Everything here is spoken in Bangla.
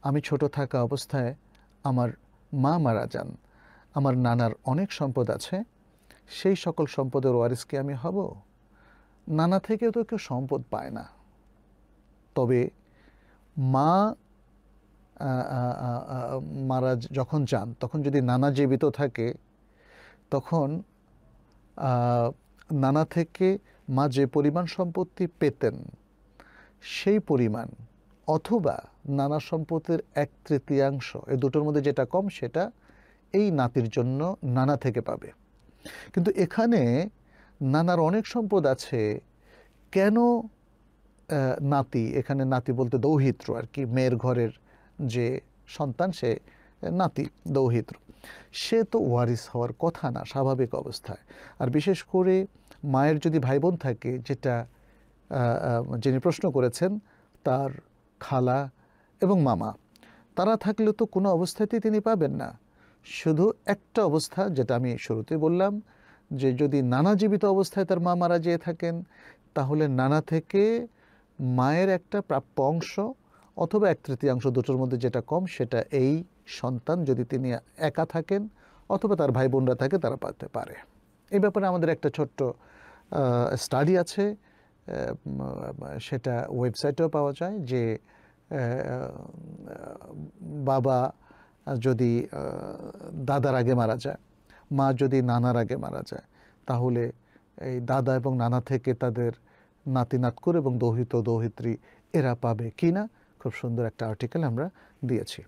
আমি ছোট থাকা অবস্থায় আমার মা মারা যান। আমার নানার অনেক সম্পদ আছে, সেই সকল সম্পদের ওয়ারিস কি আমি হব? নানা থেকেও তো কেউ সম্পদ পায় না। তবে মা আ আ আ আ যখন যান, তখন যদি নানা জীবিত থাকে, তখন আ নানা থেকে মা যে পরিমাণ সম্পত্তি পেতেন, সেই পরিমাণ অথবা নানা সম্পত্তির 1/3 এ দুটোর মধ্যে যেটা কম সেটা এই নাতির জন্য নানা থেকে পাবে। কিন্তু এখানে নানার অনেক সম্পদ আছে, কেন নাতি, এখানে নাতি বলতে দৌহিত্র আর কি, মেয়ের ঘরের যে সন্তান সে নাতি, দৌহিত্র, সে তো ওয়ারিস হওয়ার কথা না স্বাভাবিক অবস্থায়। আর বিশেষ করে মায়ের যদি ভাই বোন থাকে, যেটা যিনি প্রশ্ন করেছেন, তার খালা এবং মামা, তারা থাকলে তো কোনো অবস্থাতেই তিনি পাবেন না। শুধু একটা অবস্থা, যেটা আমি শুরুতে বললাম, যে যদি নানা জীবিত অবস্থায় তার মা মারা যেয়ে থাকেন, তাহলে নানা থেকে মায়ের একটা প্রাপ্য অংশ অথবা 1/3 দুটোর মধ্যে যেটা কম সেটা এই সন্তান, যদি তিনি একা থাকেন অথবা তার ভাই বোনরা থাকে, তারা পাতে পারে। এই ব্যাপারে আমাদের একটা ছোট্ট স্টাডি আছে, সেটা ওয়েবসাইটেও পাওয়া যায়, যে বাবা যদি দাদার আগে মারা যায়, মা যদি নানার আগে মারা যায়, তাহলে এই দাদা এবং নানা থেকে তাদের নাতি নাতকুর এবং দৌহিত্র দৌহিত্রী এরা পাবে কিনা, খুব সুন্দর একটা আর্টিকেল আমরা দিয়েছি।